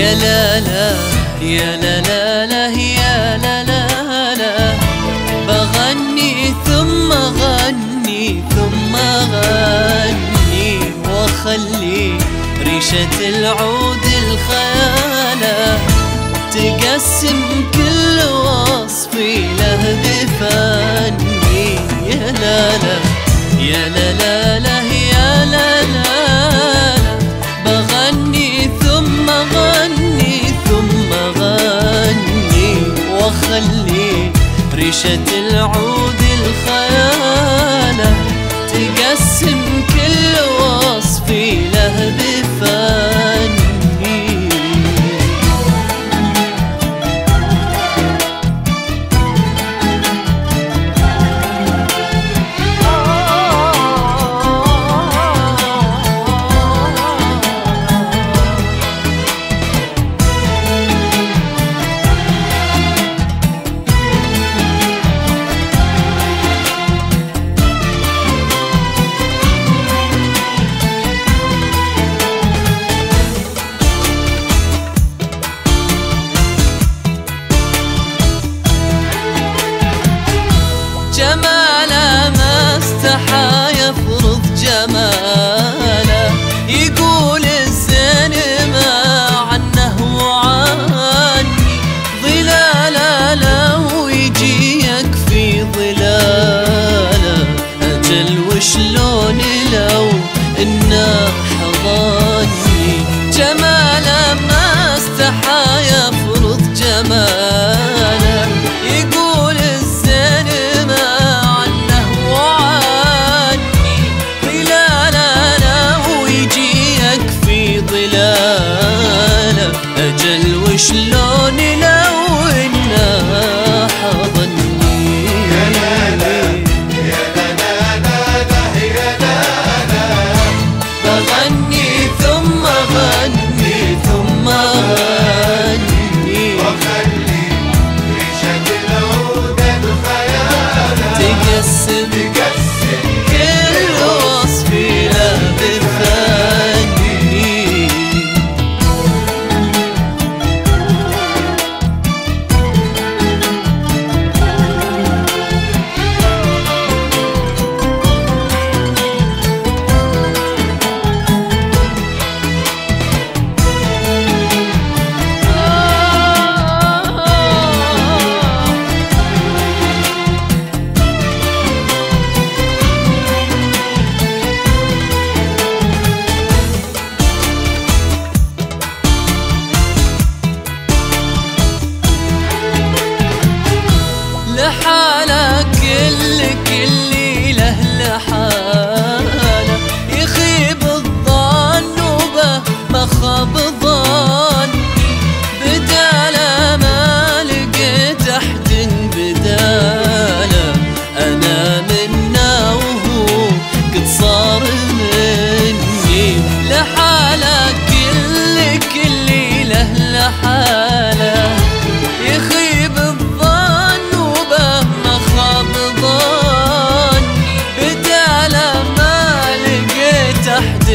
يا لا لا يا لا لا لا يا لا لا لا، بغني ثم غني ثم غني، واخلي ريشة العود الخيالة تقسم كل وصفي له بفني. يا لا لا يا لا لا لا يا لا لا، بغني ثم غني ثم غني، واخلي ريشة العود الخيالة تقسم كل وصفي له بفني. جماله ما استحى يفرض جماله، يقول الزين ما عنه وعني، ظلاله لو يجيك في ظلاله، أجل وشلون لو إنه حضني. جماله ما استحى يفرض جماله، يقول الزين أجل وشلون لو إنه حضني. يا لا لا يا لا لا لا يا لا لا، بغني ثم غني ثم غني، واخلي ريشة العود الخيالة تقسم كل وصفي له بفني. لحاله كل له لحاله، يخيب الظن وبه ما خاب ظني، بداله ما لقيت أحد بداله، أنا منا وهو قد صار مني. لحاله كل له لحاله، يخيب بداله ما لقيت أحد